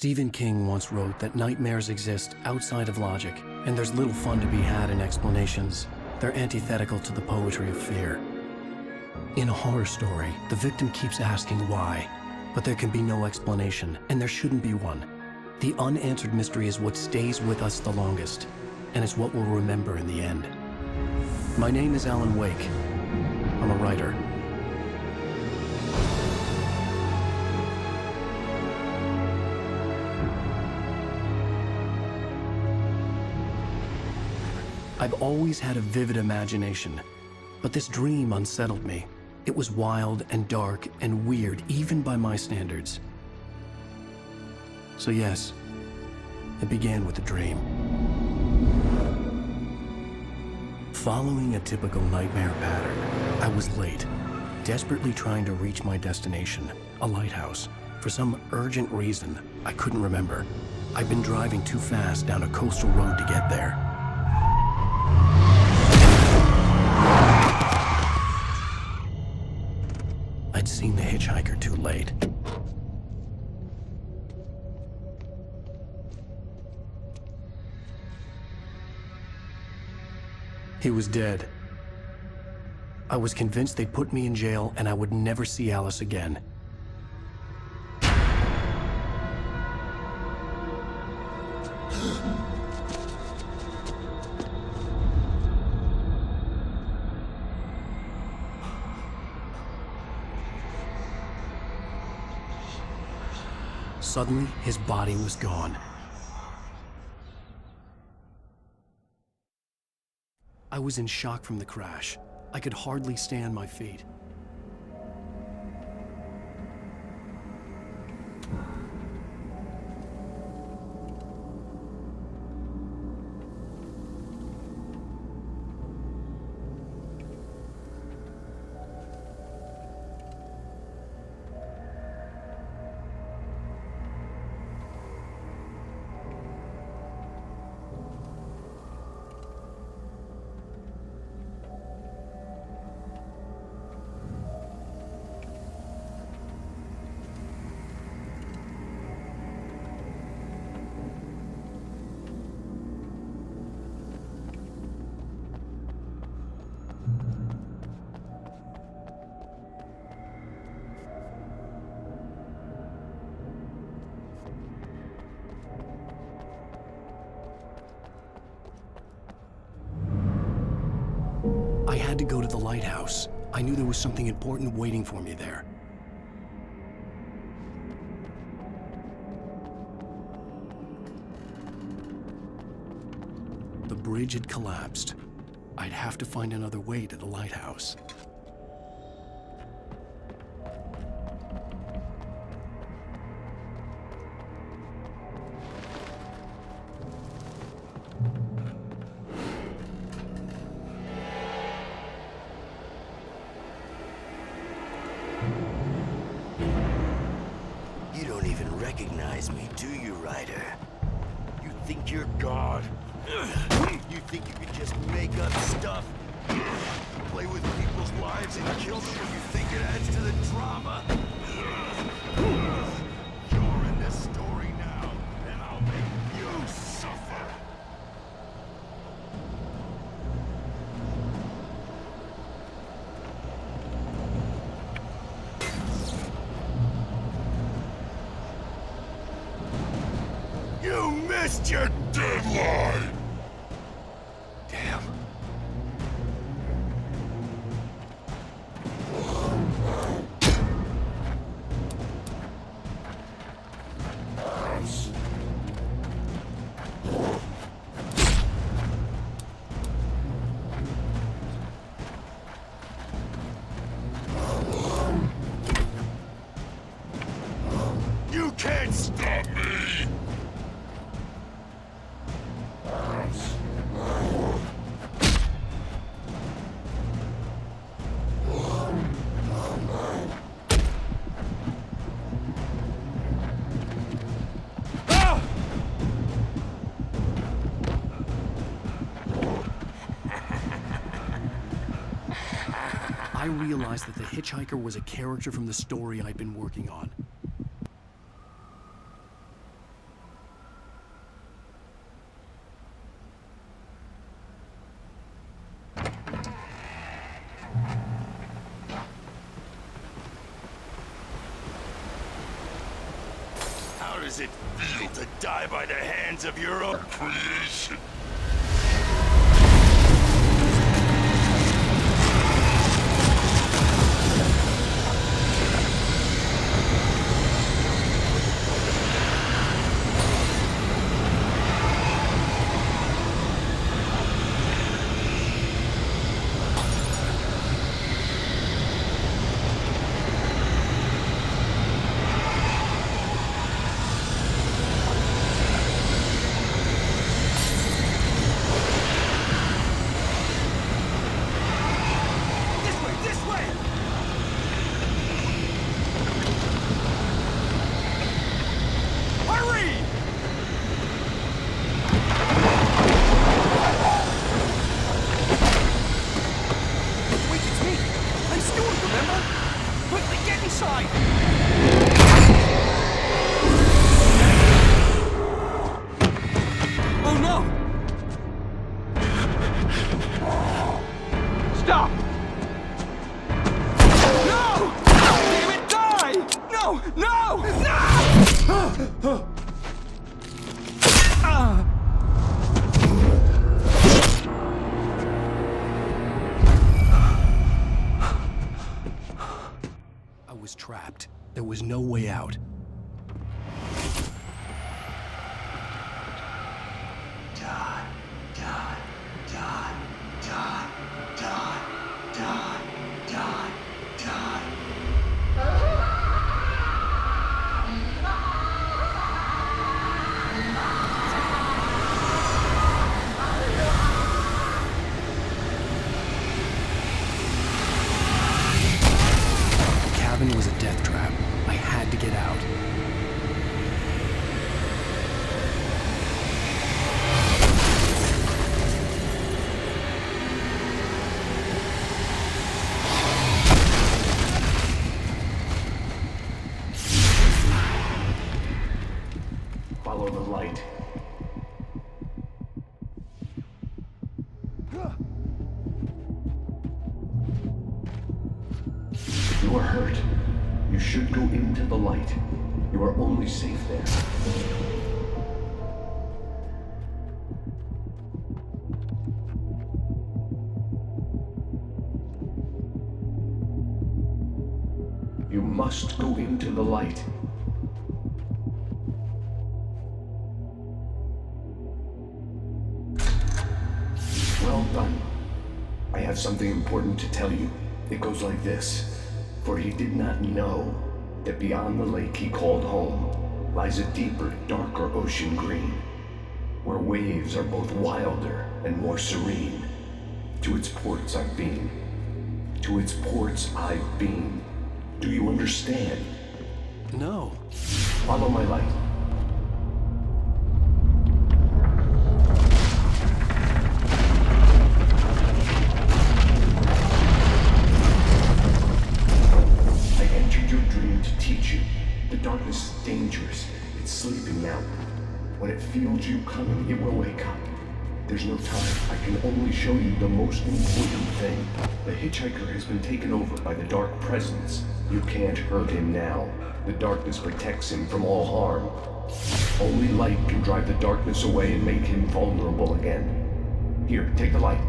Stephen King once wrote that nightmares exist outside of logic, and there's little fun to be had in explanations. They're antithetical to the poetry of fear. In a horror story, the victim keeps asking why, but there can be no explanation, and there shouldn't be one. The unanswered mystery is what stays with us the longest, and it's what we'll remember in the end. My name is Alan Wake. I'm a writer. I've always had a vivid imagination, but this dream unsettled me. It was wild and dark and weird, even by my standards. So yes, it began with a dream. Following a typical nightmare pattern, I was late, desperately trying to reach my destination, a lighthouse. For some urgent reason, I couldn't remember. I'd been driving too fast down a coastal road to get there. I'd seen the hitchhiker too late. He was dead. I was convinced they'd put me in jail and I would never see Alice again. Suddenly, his body was gone. I was in shock from the crash. I could hardly stay on my feet. I had to go to the lighthouse. I knew there was something important waiting for me there. The bridge had collapsed. I'd have to find another way to the lighthouse. You don't even recognize me, do you, Ryder? You think you're God? You think you can just make up stuff? Play with people's lives and kill them when you think it adds to the drama? You're in this story now, and I'll make you suffer. You missed your deadline! Damn. You can't stop me! I realized that the hitchhiker was a character from the story I'd been working on. does it feel to die by the hands of your own creation? Stop! No! Damn it, die! No! No! No! I was trapped. There was no way out. Die, die, die, die, die, die, die, die. The cabin was a death trap. I had to get out. Follow the light. If you are hurt, you should go into the light. You are only safe there. You must go into the light. Well done. I have something important to tell you. It goes like this. For he did not know that beyond the lake he called home lies a deeper, darker ocean green, where waves are both wilder and more serene. To its ports I've been. To its ports I've been. Do you understand? No. Follow my light. I entered your dream to teach you. The darkness is dangerous. It's sleeping now. When it feels you coming, it will wake up. There's no time. I can only show you the most important thing. The hitchhiker has been taken over by the dark presence. You can't hurt him now. The darkness protects him from all harm. Only light can drive the darkness away and make him vulnerable again. Here, take the light.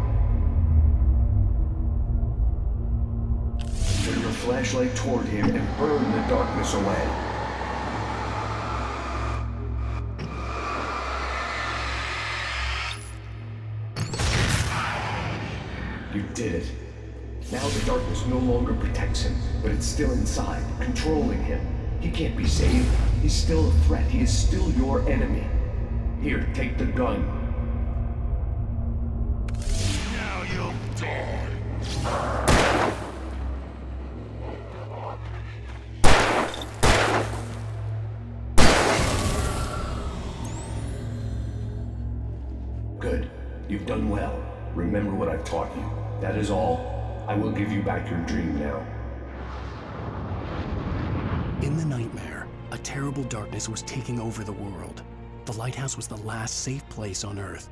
Turn your flashlight toward him and burn the darkness away. You did it. Now the darkness no longer protects him, but it's still inside, controlling him. He can't be saved. He's still a threat. He is still your enemy. Here, take the gun. Now you'll die. Good. You've done well. Remember what I've taught you. That is all. I will give you back your dream now. In the nightmare, a terrible darkness was taking over the world. The lighthouse was the last safe place on Earth.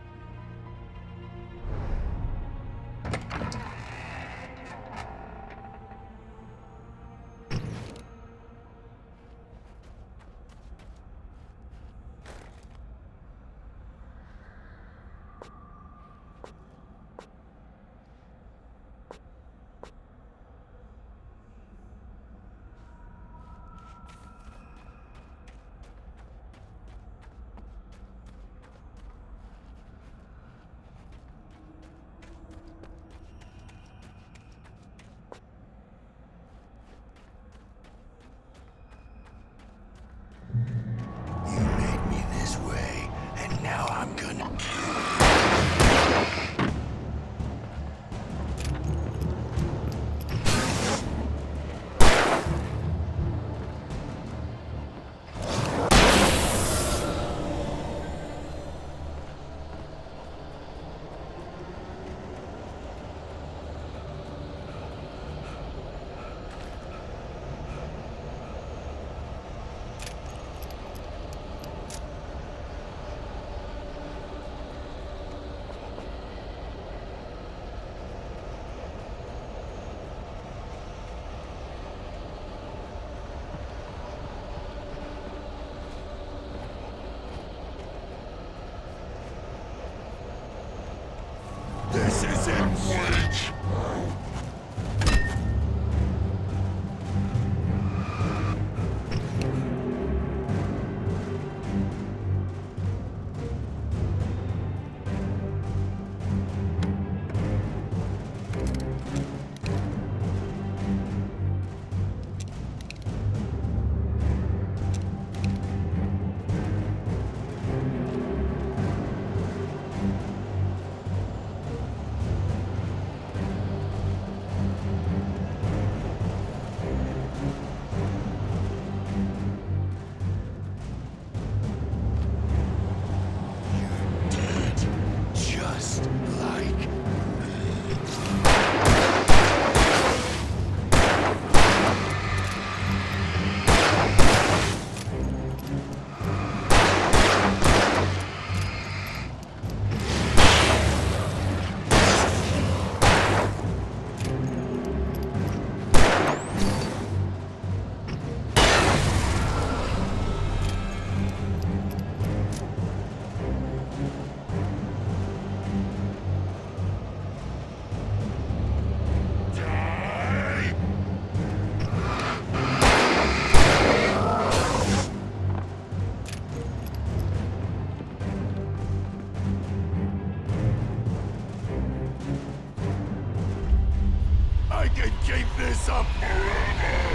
Just like I can keep this up forever.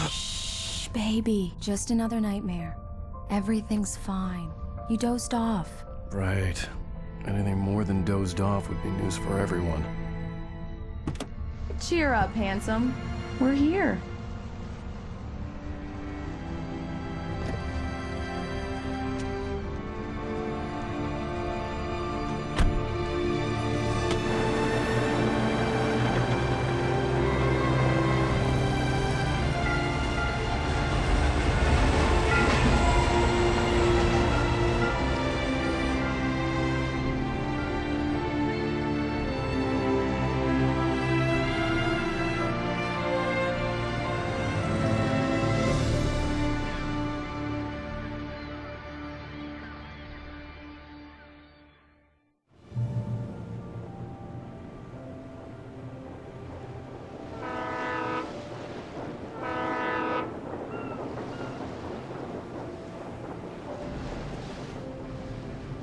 Shh, baby. Just another nightmare. Everything's fine. You dozed off. Right. Anything more than dozed off would be news for everyone. Cheer up, handsome. We're here.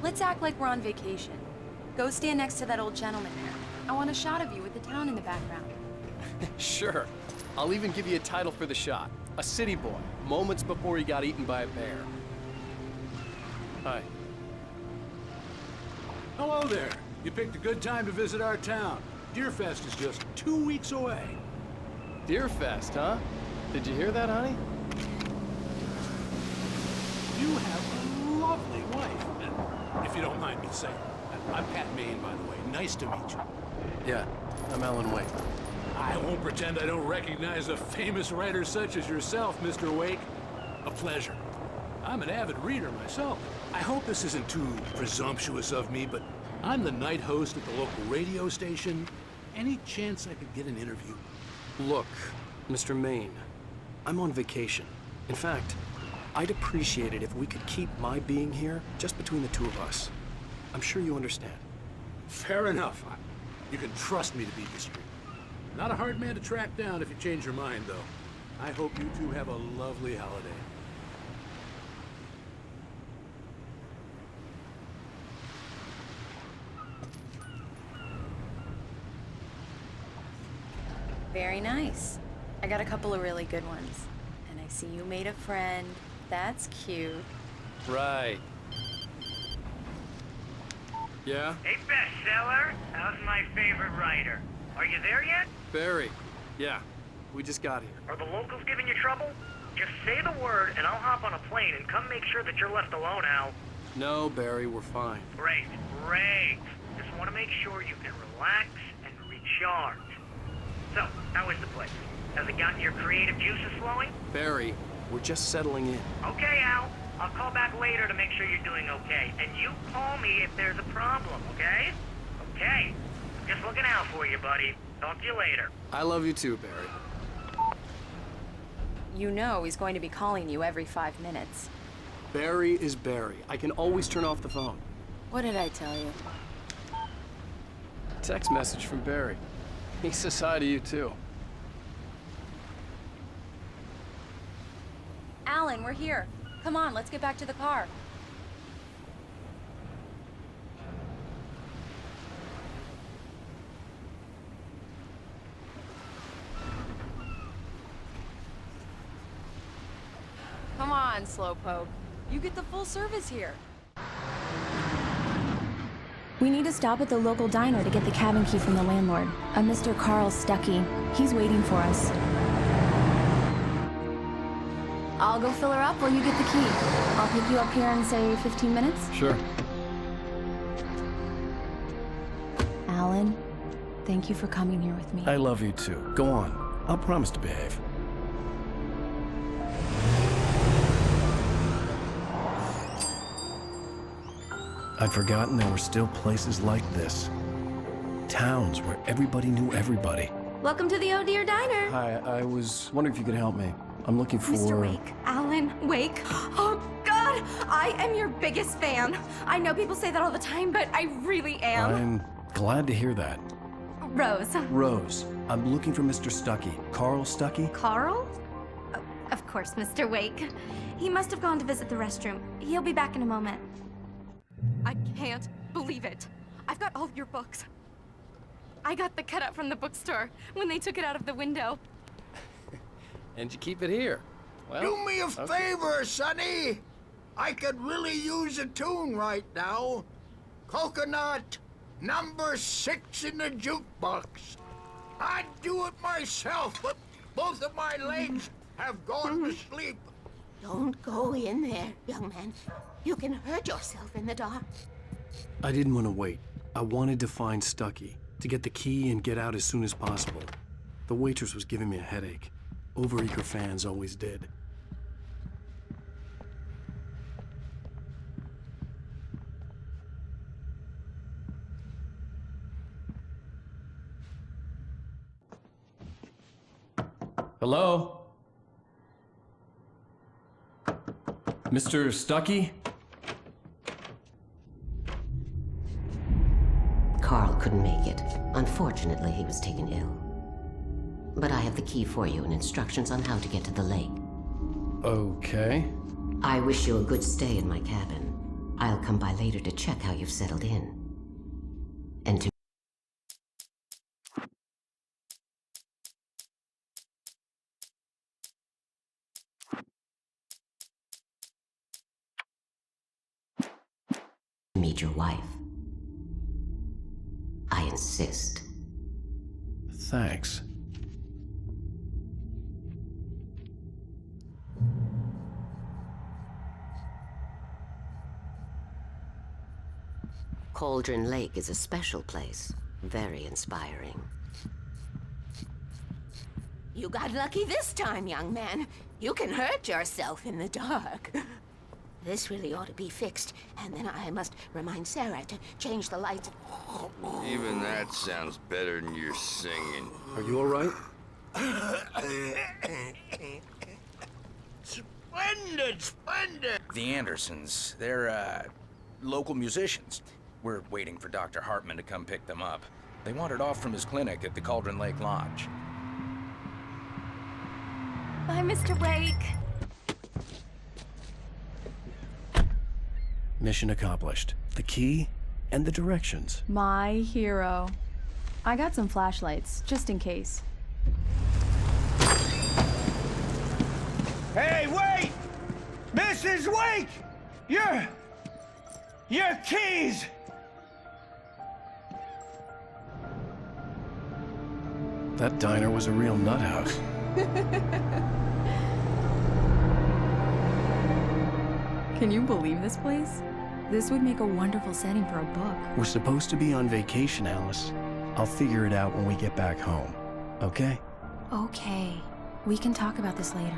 Let's act like we're on vacation. Go stand next to that old gentleman there. I want a shot of you with the town in the background. Sure. I'll even give you a title for the shot. A city boy, moments before he got eaten by a bear. Hi. Hello there. You picked a good time to visit our town. Deerfest is just 2 weeks away. Deerfest, huh? Did you hear that, honey? You have a lovely wife. And if you don't mind me saying, I'm Pat Maine, by the way. Nice to meet you. Yeah, I'm Alan Wake. I won't pretend I don't recognize a famous writer such as yourself, Mr. Wake. A pleasure. I'm an avid reader myself. I hope this isn't too presumptuous of me, but I'm the night host at the local radio station. Any chance I could get an interview? Look, Mr. Maine, I'm on vacation. In fact, I'd appreciate it if we could keep my being here just between the two of us. I'm sure you understand. Fair enough. You can trust me to be discreet. Not a hard man to track down if you change your mind, though. I hope you two have a lovely holiday. Very nice. I got a couple of really good ones. And I see you made a friend. That's cute. Right. Yeah? Hey, bestseller. How's my favorite writer? Are you there yet? Barry. Yeah. We just got here. Are the locals giving you trouble? Just say the word and I'll hop on a plane and come make sure that you're left alone, Al. No, Barry, we're fine. Great, great. Just want to make sure you can relax and recharge. So, how is the place? Has it gotten your creative juices flowing? Barry, we're just settling in. Okay, Al. I'll call back later to make sure you're doing okay. And you call me if there's a problem, okay? Okay. Just looking out for you, buddy. Talk to you later. I love you too, Barry. You know he's going to be calling you every 5 minutes. Barry is Barry. I can always turn off the phone. What did I tell you? Text message from Barry. He says hi to you too. Alan, we're here. Come on, let's get back to the car. Come on, Slowpoke. You get the full service here. We need to stop at the local diner to get the cabin key from the landlord, a Mr. Carl Stuckey. He's waiting for us. I'll go fill her up while you get the key. I'll pick you up here in, say, 15 minutes? Sure. Alan, thank you for coming here with me. I love you too. Go on. I'll promise to behave. I'd forgotten there were still places like this. Towns where everybody knew everybody. Welcome to the Oh Dear Diner. Hi, I was wondering if you could help me. I'm looking for... Mr. Wake. Alan Wake. Oh, God! I am your biggest fan. I know people say that all the time, but I really am. I'm glad to hear that. Rose. Rose, I'm looking for Mr. Stuckey. Carl Stuckey? Carl? Oh, of course, Mr. Wake. He must have gone to visit the restroom. He'll be back in a moment. I can't believe it. I've got all your books. I got the cutout from the bookstore when they took it out of the window. And you keep it here. Well, do me a favor, Sonny. I could really use a tune right now. Coconut, number 6 in the jukebox. I'd do it myself, but both of my legs have gone to sleep. Don't go in there, young man. You can hurt yourself in the dark. I didn't want to wait. I wanted to find Stuckey, to get the key and get out as soon as possible. The waitress was giving me a headache. Overeager fans always did. Hello? Mr. Stuckey? Carl couldn't make it. Unfortunately, he was taken ill. But I have the key for you and instructions on how to get to the lake. Okay. I wish you a good stay in my cabin. I'll come by later to check how you've settled in. And to meet your wife. I insist. Thanks. Cauldron Lake is a special place. Very inspiring. You got lucky this time, young man. You can hurt yourself in the dark. This really ought to be fixed, and then I must remind Sarah to change the lights. Even that sounds better than your singing. Are you all right? Splendid, splendid! The Andersons, they're, local musicians. We're waiting for Dr. Hartman to come pick them up. They wandered off from his clinic at the Cauldron Lake Lodge. Bye, Mr. Wake. Mission accomplished. The key and the directions. My hero. I got some flashlights, just in case. Hey, wait! Mrs. Wake! Your keys! That diner was a real nut house. Can you believe this place? This would make a wonderful setting for a book. We're supposed to be on vacation, Alice. I'll figure it out when we get back home. Okay? Okay. We can talk about this later.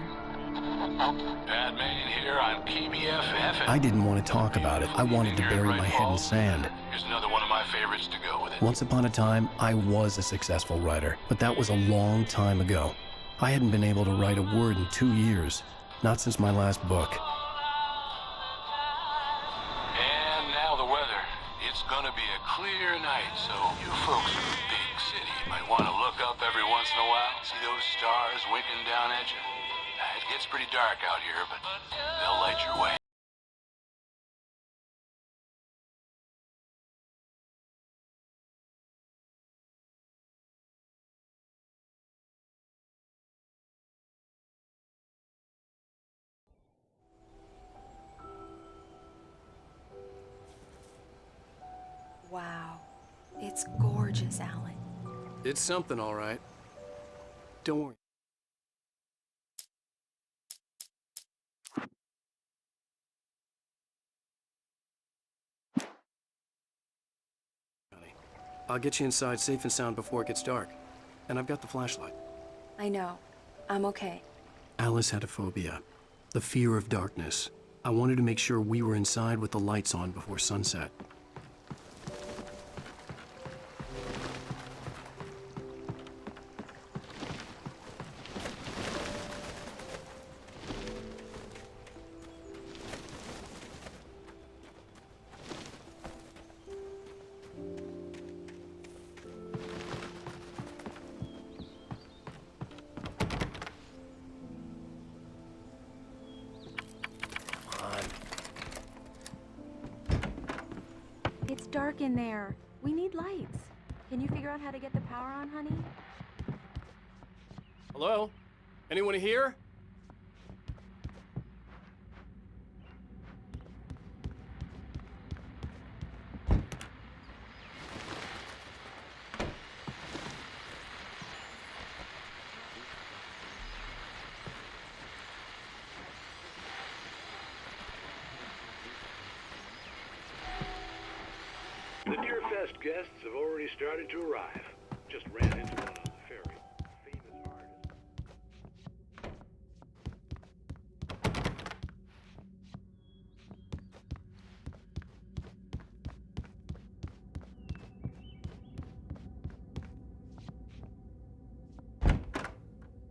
Bad Main here on PBFF. I didn't want to talk about it. I wanted to bury my head in sand. Here's another one of my favorites to go with it. Once upon a time, I was a successful writer, but that was a long time ago. I hadn't been able to write a word in 2 years. Not since my last book. And now the weather. It's gonna be a clear night, so you folks in the big city might want to look up every once in a while. See those stars winking down at you? It gets pretty dark out here, but they'll light your way. Wow. It's gorgeous, Alan. It's something, all right. Don't worry. I'll get you inside safe and sound before it gets dark. And I've got the flashlight. I know. I'm okay. Alice had a phobia. The fear of darkness. I wanted to make sure we were inside with the lights on before sunset. It's dark in there. We need lights. Can you figure out how to get the power on, honey? Hello? Anyone here? The Deerfest guests have already started to arrive. Just ran into one on the ferry. Famous artist.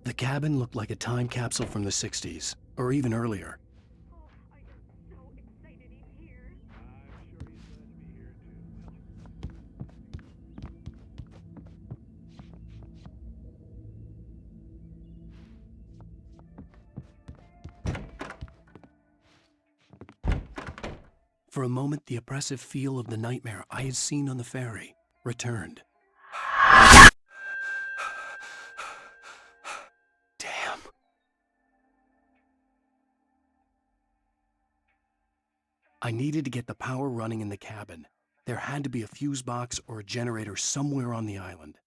The cabin looked like a time capsule from the 60s, or even earlier. For a moment, the oppressive feel of the nightmare I had seen on the ferry returned. Damn. I needed to get the power running in the cabin. There had to be a fuse box or a generator somewhere on the island.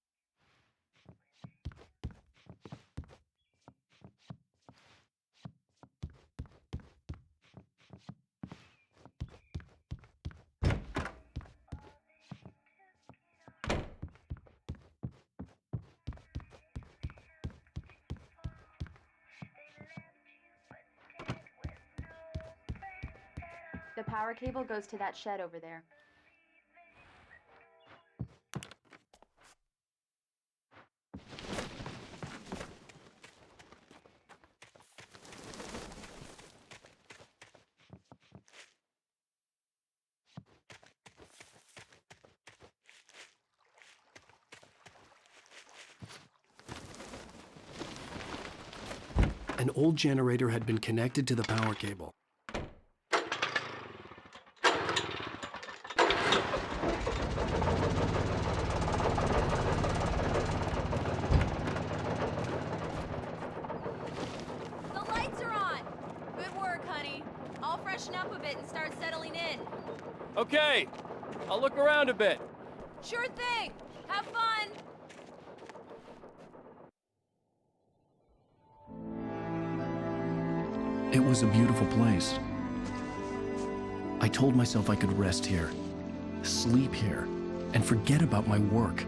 The power cable goes to that shed over there. An old generator had been connected to the power cable. The lights are on! Good work, honey. I'll freshen up a bit and start settling in. Okay, I'll look around a bit. Sure thing! Have fun! It was a beautiful place. I told myself I could rest here, sleep here, and forget about my work.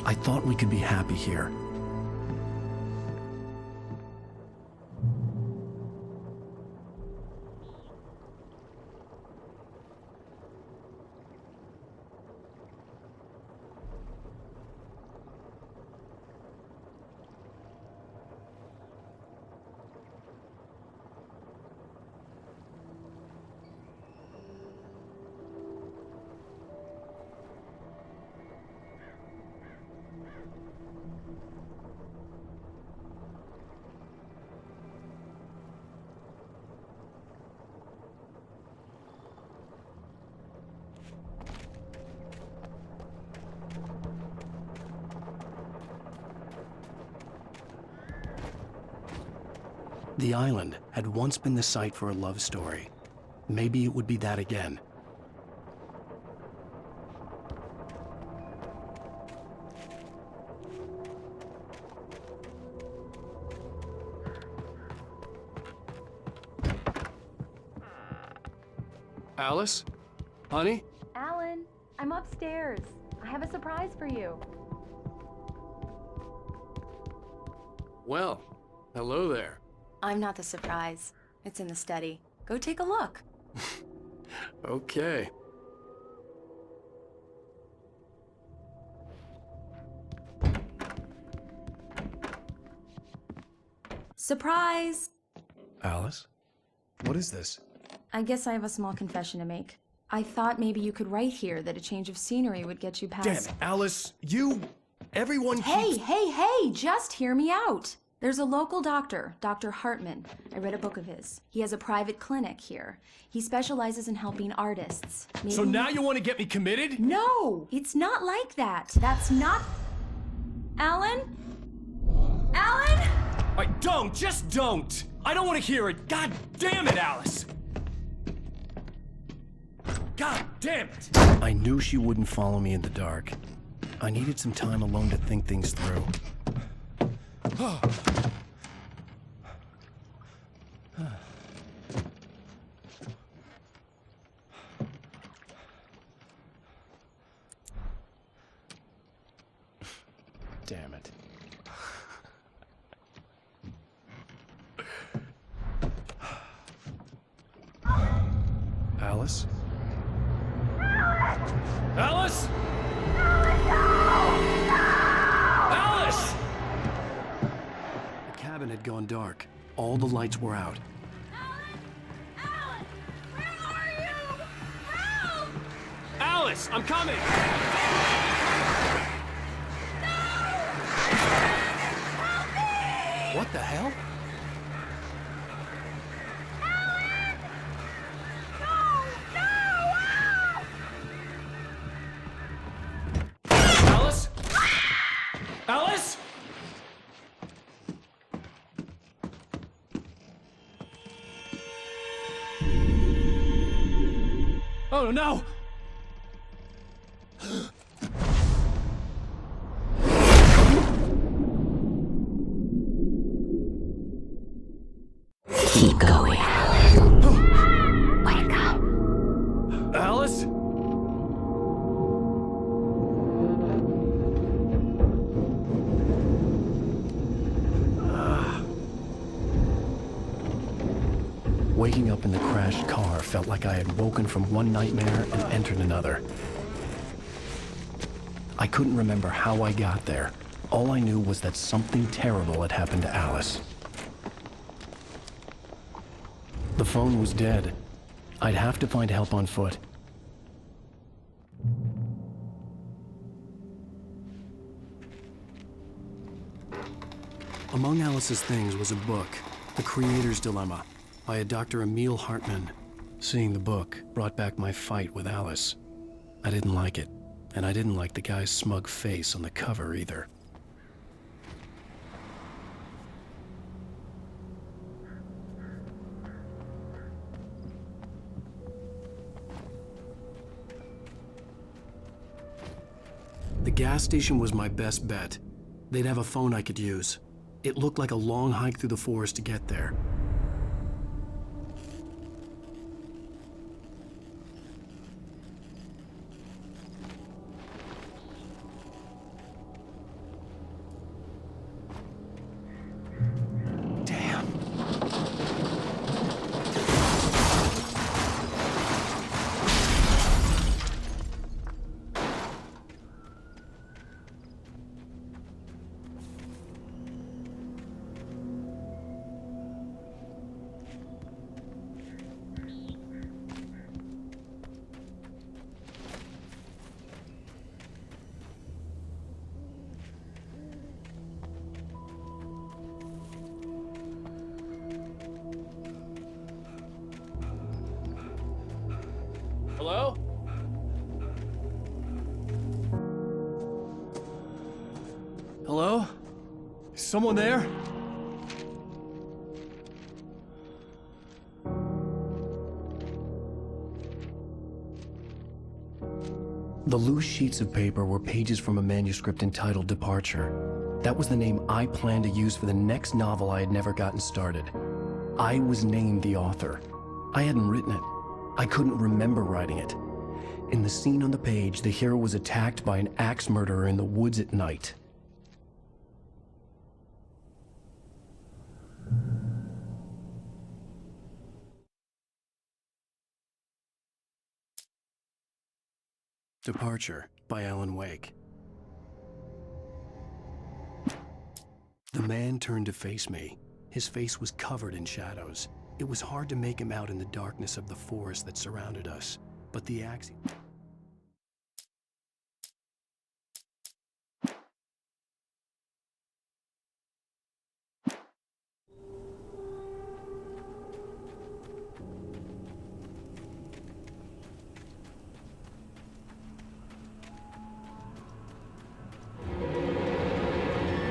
I thought we could be happy here. The island had once been the site for a love story. Maybe it would be that again. Alice? Honey? Alan, I'm upstairs. I have a surprise for you. Well, hello there. I'm not the surprise. It's in the study. Go take a look. Okay. Surprise! Alice? What is this? I guess I have a small confession to make. I thought maybe you could write here that a change of scenery would get you past... Damn it, Alice! Everyone keeps... Hey! Just hear me out! There's a local doctor, Dr. Hartman. I read a book of his. He has a private clinic here. He specializes in helping artists. Maybe... So now you want to get me committed? No! It's not like that. That's not... Alan? Alan? Just don't! I don't want to hear it! God damn it, Alice! God damn it! I knew she wouldn't follow me in the dark. I needed some time alone to think things through. Damn it. Alice? Alice? Alice! The cabin had gone dark. All the lights were out. Alice, I'm coming! What the hell? Alice? Alice? Oh no! Keep going, Alan. Wake up. Alice? Waking up in the crashed car felt like I had woken from one nightmare and entered another. I couldn't remember how I got there. All I knew was that something terrible had happened to Alice. The phone was dead. I'd have to find help on foot. Among Alice's things was a book, The Creator's Dilemma, by a Dr. Emil Hartman. Seeing the book brought back my fight with Alice. I didn't like it, and I didn't like the guy's smug face on the cover either. The gas station was my best bet. They'd have a phone I could use. It looked like a long hike through the forest to get there. Hello? Hello? Is someone there? The loose sheets of paper were pages from a manuscript entitled Departure. That was the name I planned to use for the next novel I had never gotten started. I was named the author. I hadn't written it. I couldn't remember writing it. In the scene on the page, the hero was attacked by an axe murderer in the woods at night. Departure by Alan Wake. The man turned to face me. His face was covered in shadows. It was hard to make him out in the darkness of the forest that surrounded us, but the axe...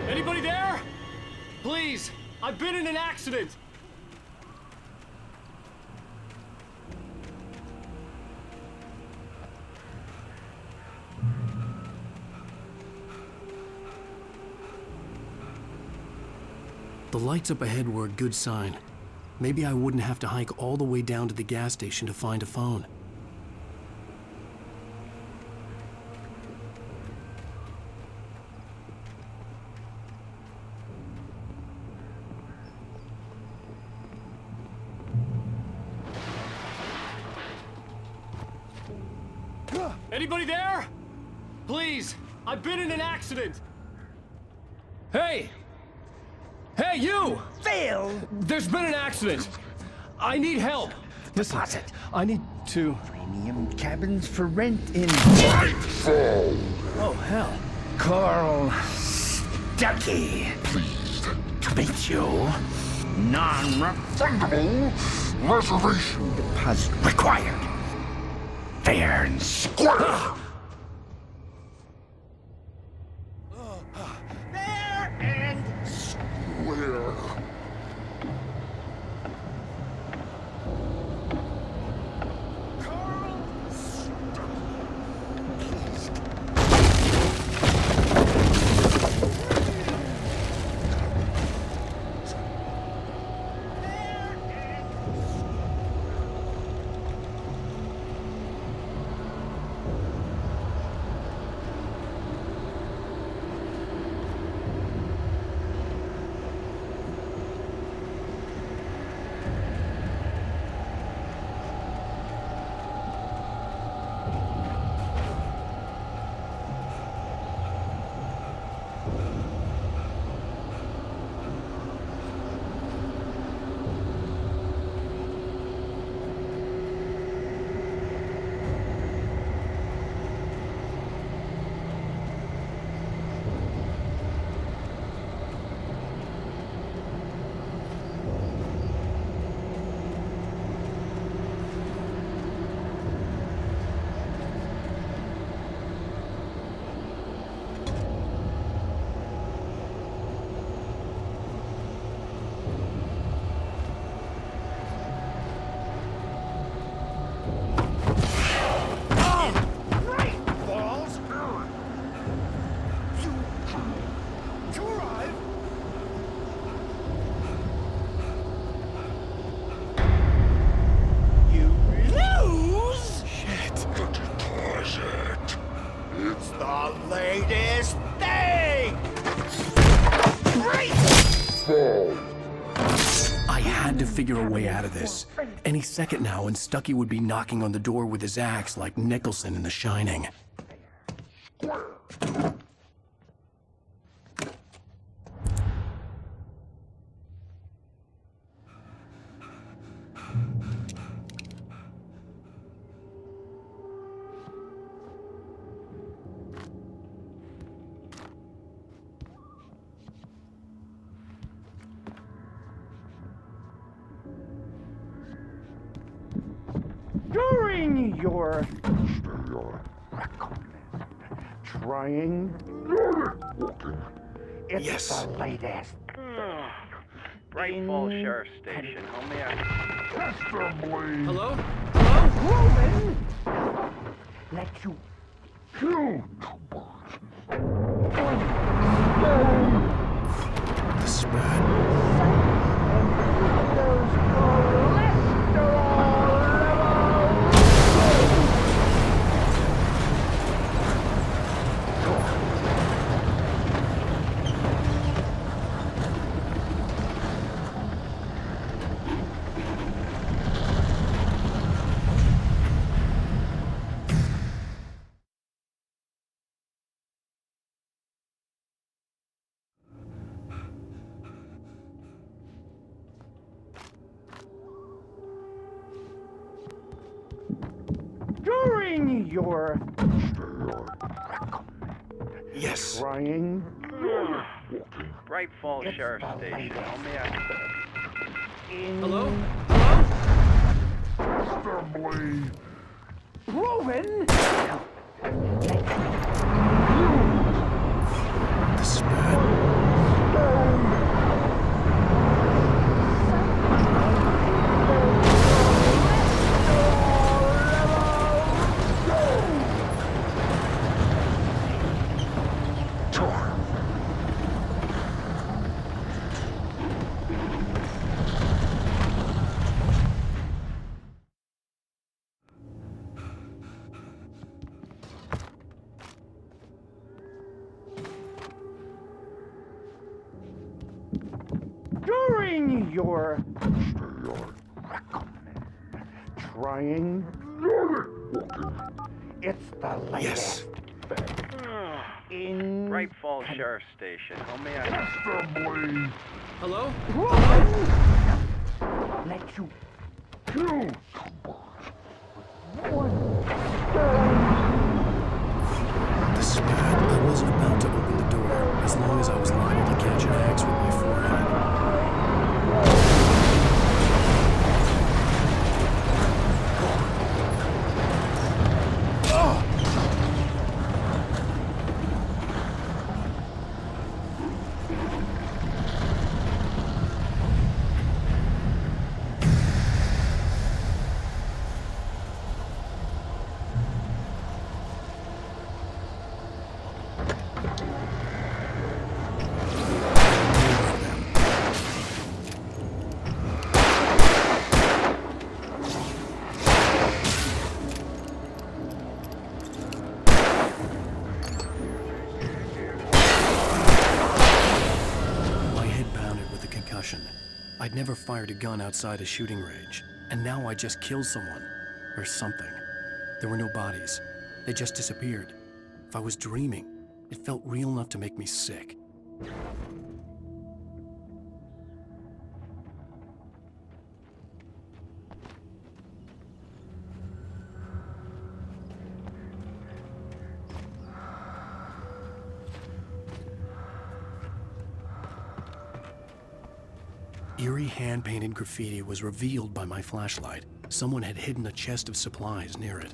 Anybody there? Please, I've been in an accident. The lights up ahead were a good sign. Maybe I wouldn't have to hike all the way down to the gas station to find a phone. Anybody there? Please, I've been in an accident. Hey! Hey, you! Phil! There's been an accident. I need help. Listen, I need to... Premium cabins for rent in... Nightfall! Oh, hell. Carl Stuckey. Pleased To meet you. Non-refundable reservation deposit required. Fair and square. Fair and where? the latest thing! I had to figure a way out of this. Any second now, and Stucky would be knocking on the door with his axe like Nicholson in The Shining. During your trying, it's Yes. the latest. Bright Falls Sheriff Station. How may I? Hello? Roman, let you kill This is bad. During your Yes. trying, Bright Falls Sheriff Station. How may I? Hello? Roman, This is bad. during your trying, it's the latest. In Bright Falls Sheriff Station. How may I? Hello? Roman, let you kill This is bad. I wasn't about to open the door, as long as I was liable to catch an axe with my forehead. I'd never fired a gun outside a shooting range, and now I just killed someone. Or something. There were no bodies. They just disappeared. If I was dreaming, it felt real enough to make me sick. Eerie hand-painted graffiti was revealed by my flashlight. Someone had hidden a chest of supplies near it.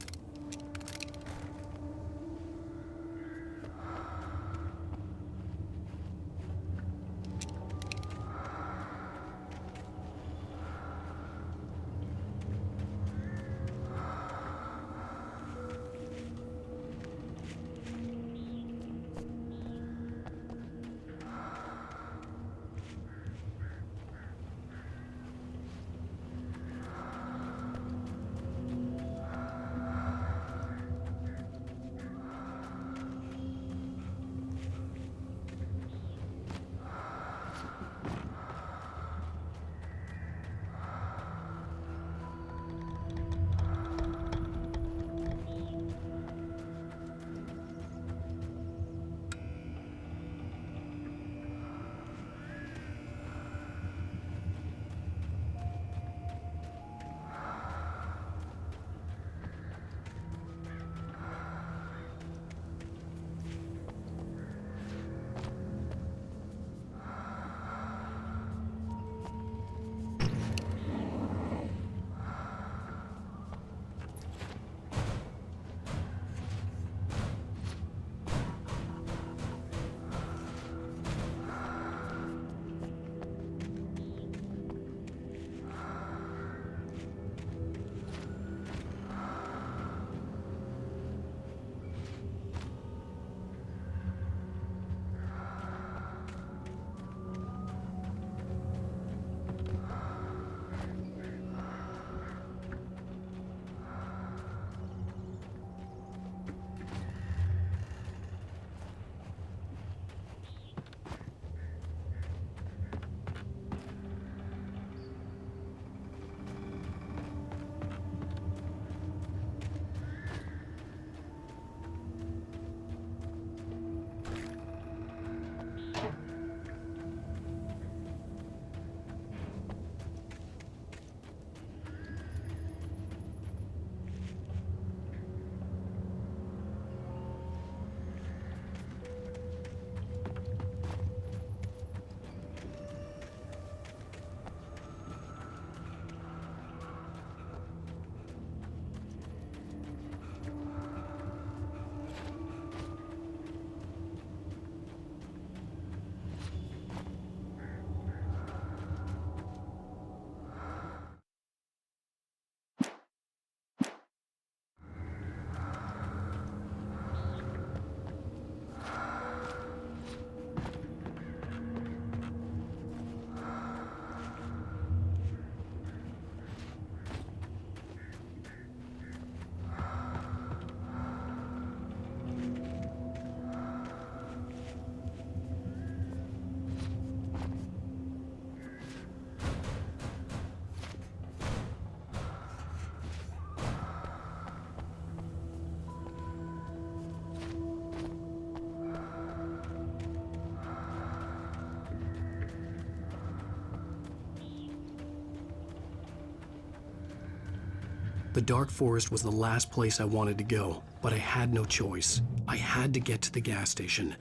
The dark forest was the last place I wanted to go, but I had no choice. I had to get to the gas station.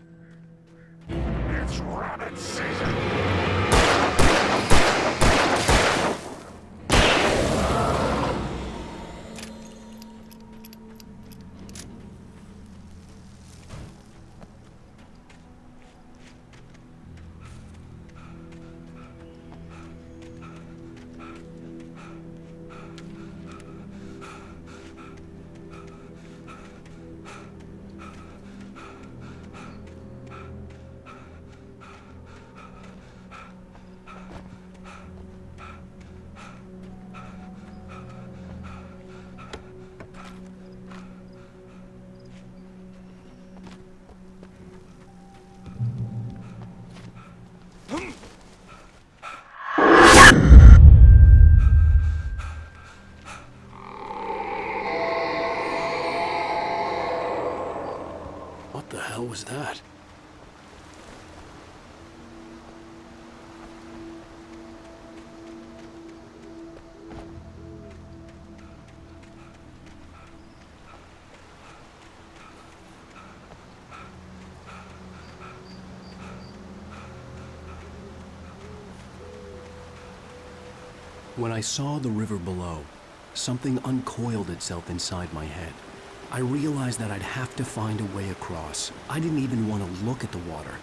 It's rabbit season! What the hell was that? When I saw the river below, something uncoiled itself inside my head. I realized that I'd have to find a way across. I didn't even want to look at the water.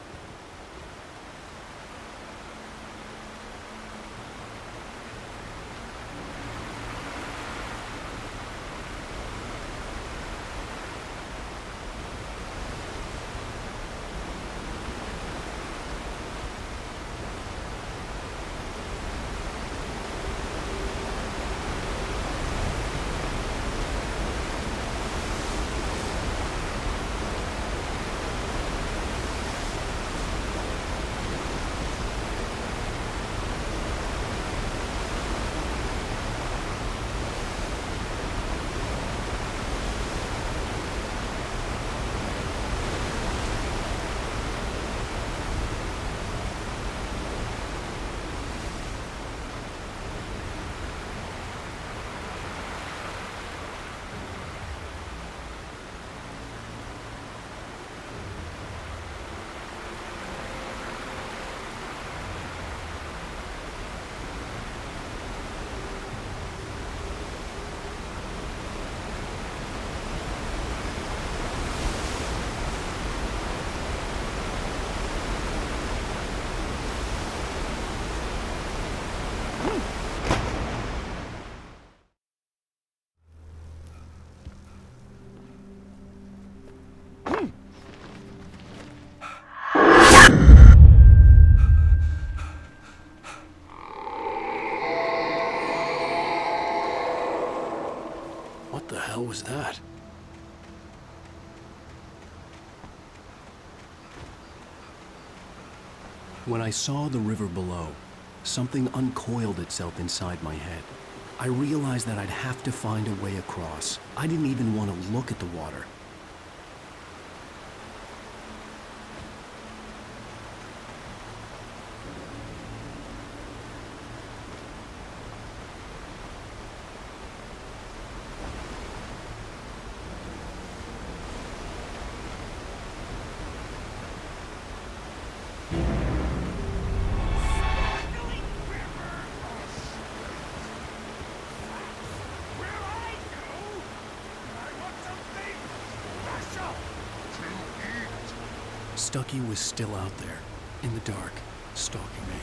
What the hell was that? When I saw the river below, something uncoiled itself inside my head. I realized that I'd have to find a way across. I didn't even want to look at the water. Stucky was still out there, in the dark, stalking me.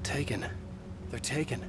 Taken. They're taken.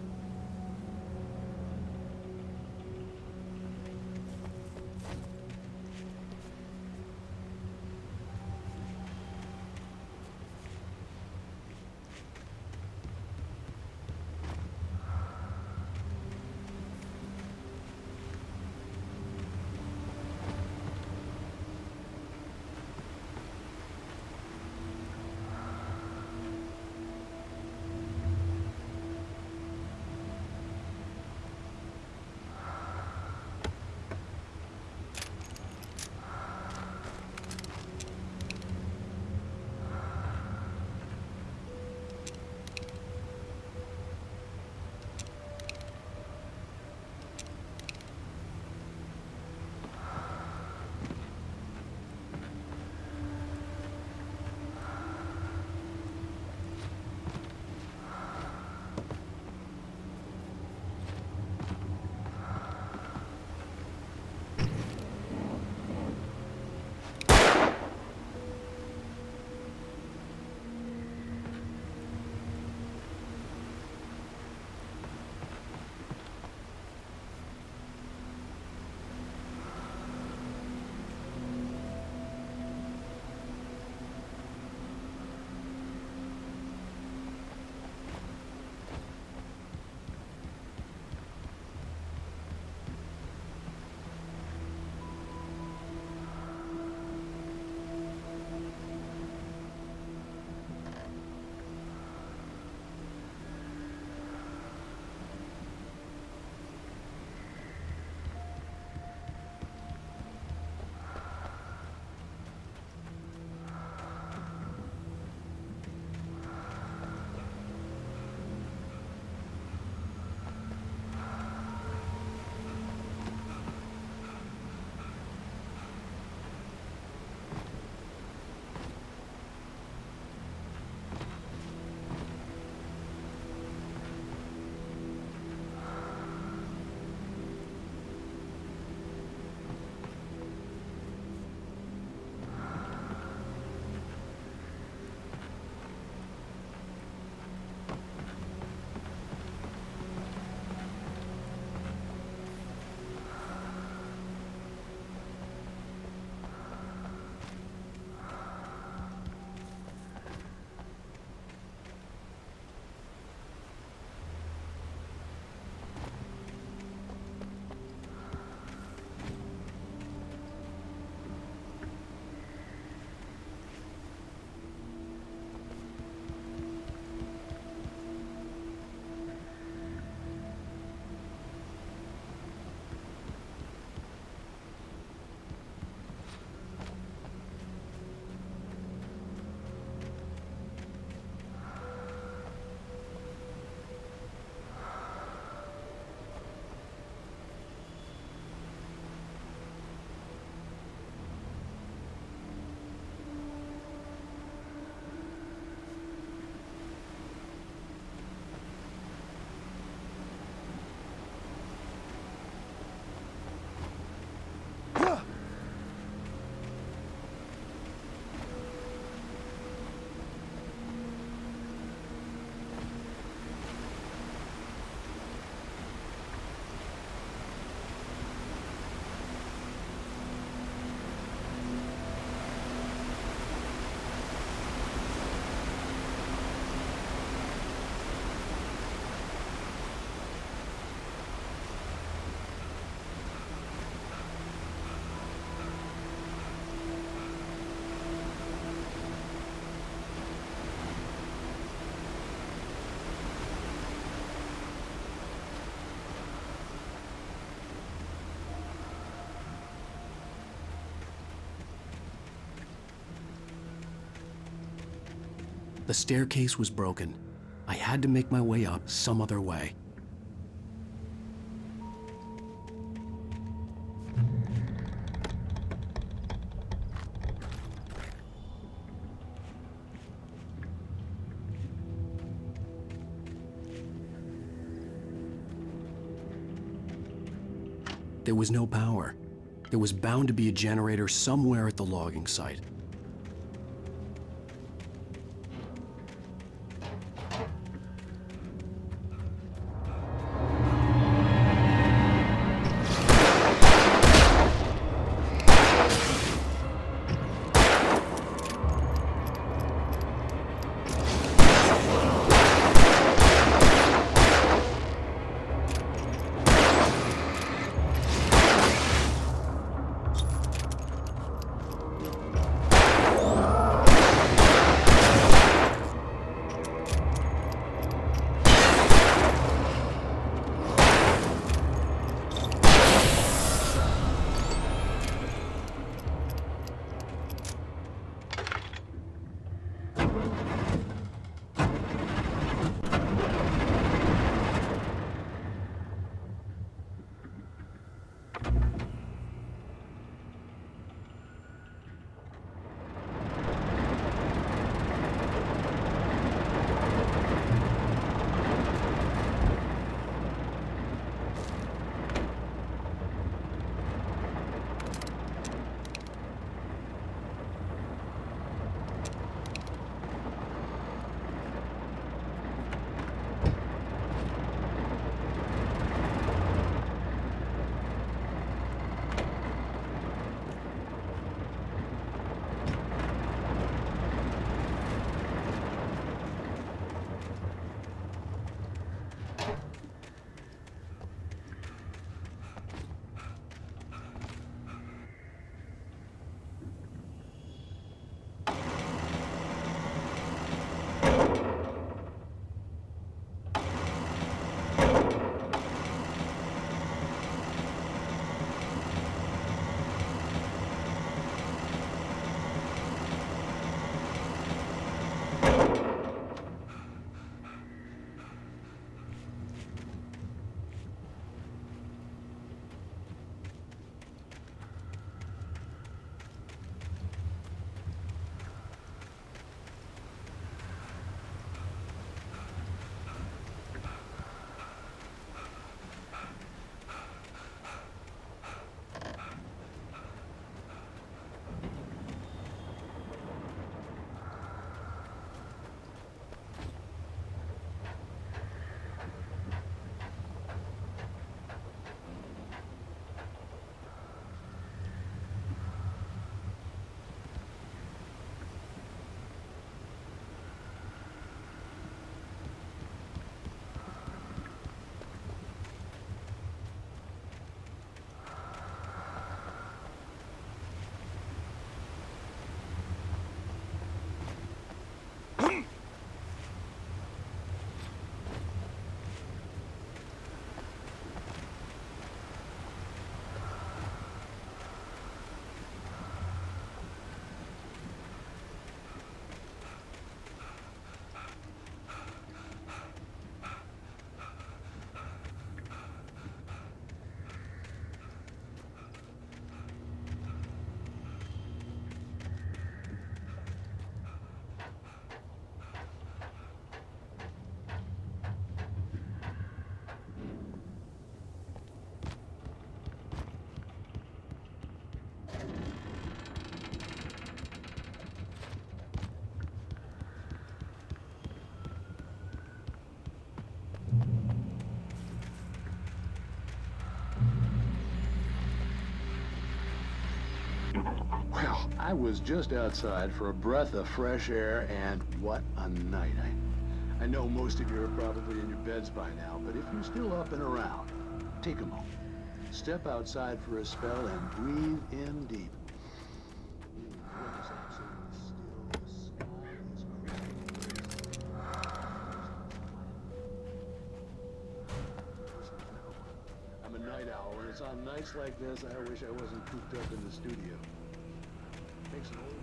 The staircase was broken. I had to make my way up some other way. There was no power. There was bound to be a generator somewhere at the logging site. Well, I was just outside for a breath of fresh air, and what a night. I know most of you are probably in your beds by now, but if you're still up and around, take a moment. Step outside for a spell and breathe in deep. The weather's absolutely still. The sky is crystal clear. I'm a night owl, and it's on nights like this I wish I wasn't cooped up in the studio. Makes an old man.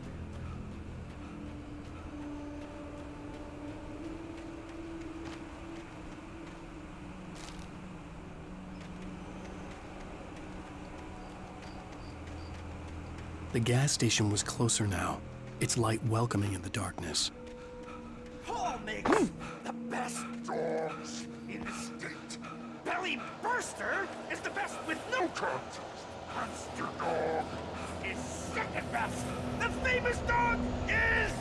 The gas station was closer now, its light welcoming in the darkness. Paul makes the best dogs in the state. Belly Burster is the best with no contest. Monster Dog is second best. The famous dog is...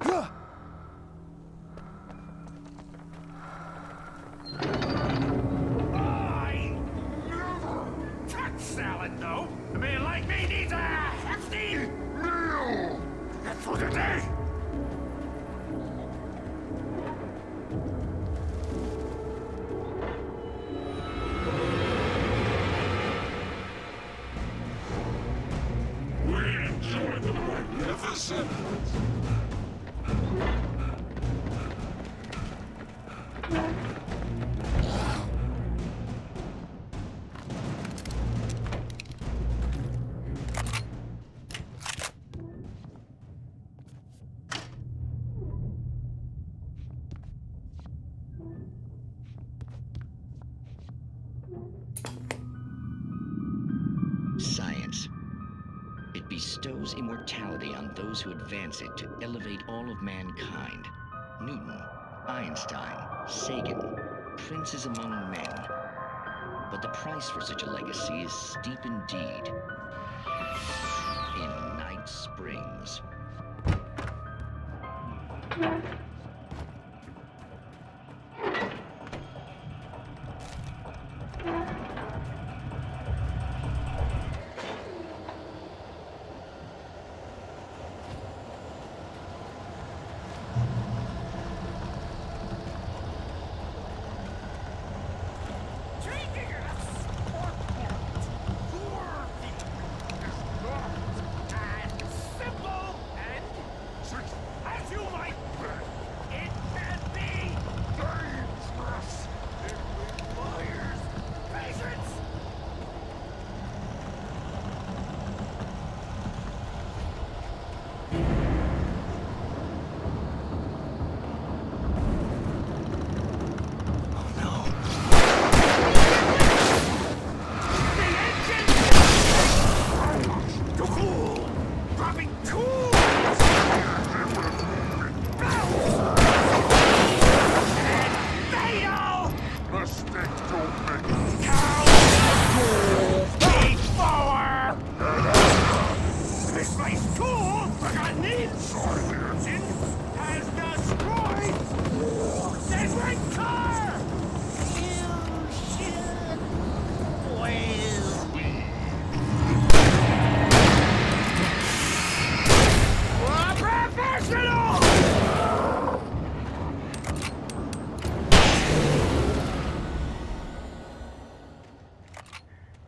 I never touch salad, though. A man like me needs a hefty meal. That's for today. We enjoy the magnificent. Science. It bestows immortality on those who advance it to elevate all of mankind. Newton, Einstein, Sagan, princes among men. But the price for such a legacy is steep indeed. In Night Springs.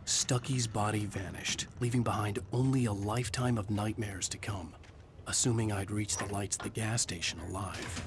Stucky's body vanished, leaving behind only a lifetime of nightmares to come, assuming I'd reached the lights at the gas station alive.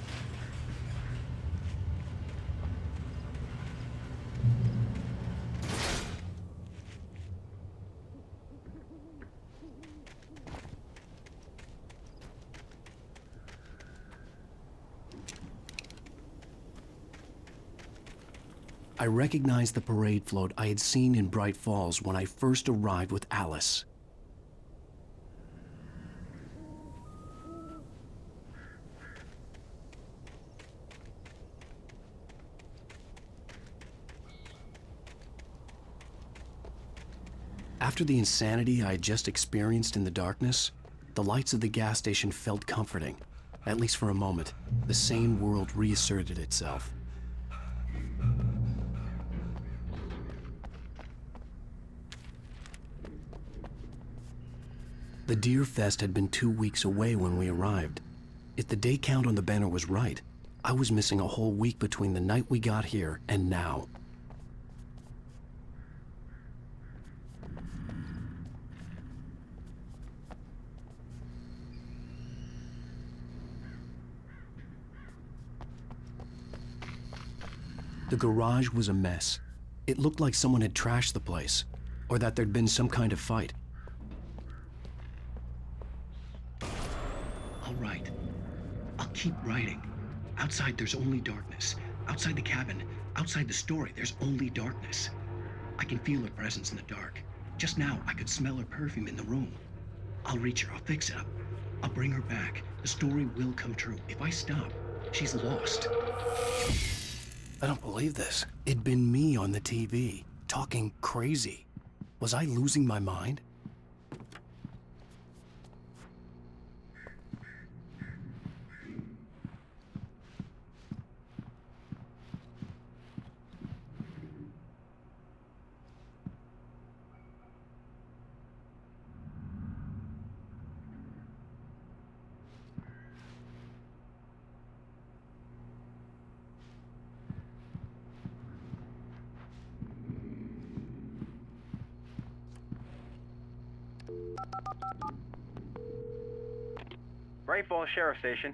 I recognized the parade float I had seen in Bright Falls when I first arrived with Alice. After the insanity I had just experienced in the darkness, the lights of the gas station felt comforting. At least for a moment, the sane world reasserted itself. The Deer Fest had been 2 weeks away when we arrived. If the day count on the banner was right, I was missing a whole week between the night we got here and now. The garage was a mess. It looked like someone had trashed the place, or that there'd been some kind of fight. All right. I'll keep writing. Outside, there's only darkness. Outside the cabin, outside the story, there's only darkness. I can feel her presence in the dark. Just now, I could smell her perfume in the room. I'll reach her. I'll fix it up. I'll bring her back. The story will come true. If I stop, she's lost. I don't believe this. It'd been me on the TV, talking crazy. Was I losing my mind? Bright Falls Sheriff Station.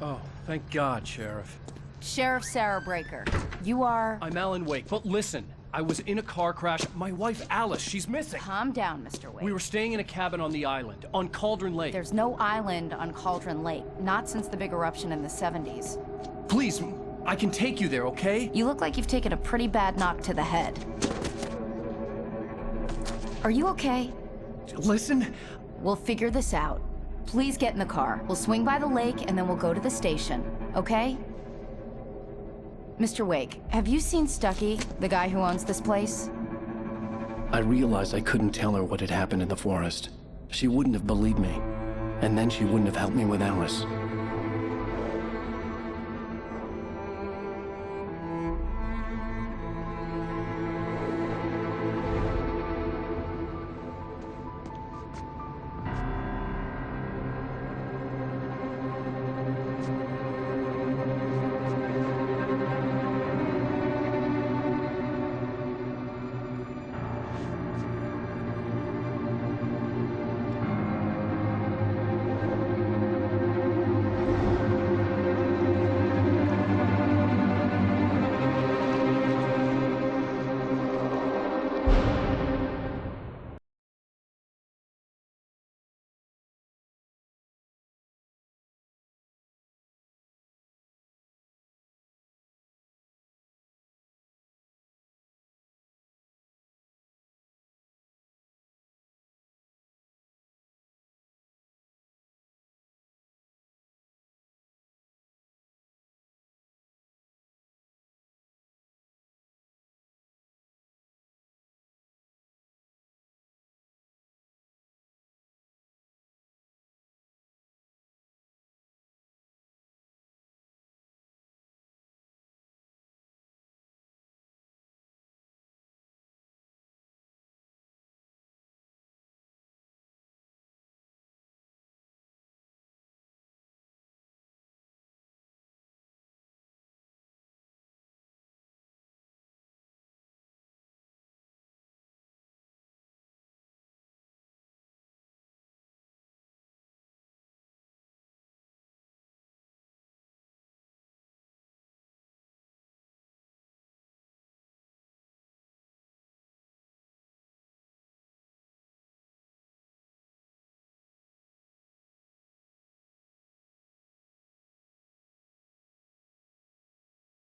Oh, thank God, Sheriff. Sheriff Sarah Breaker. You are... I'm Alan Wake, but listen. I was in a car crash. My wife, Alice, she's missing. Calm down, Mr. Wake. We were staying in a cabin on the island, on Cauldron Lake. There's no island on Cauldron Lake. Not since the big eruption in the 70s. Please, I can take you there, okay? You look like you've taken a pretty bad knock to the head. Are you okay? Listen. We'll figure this out. Please get in the car. We'll swing by the lake and then we'll go to the station, okay? Mr. Wake, have you seen Stucky, the guy who owns this place? I realized I couldn't tell her what had happened in the forest. She wouldn't have believed me. And then she wouldn't have helped me with Alice.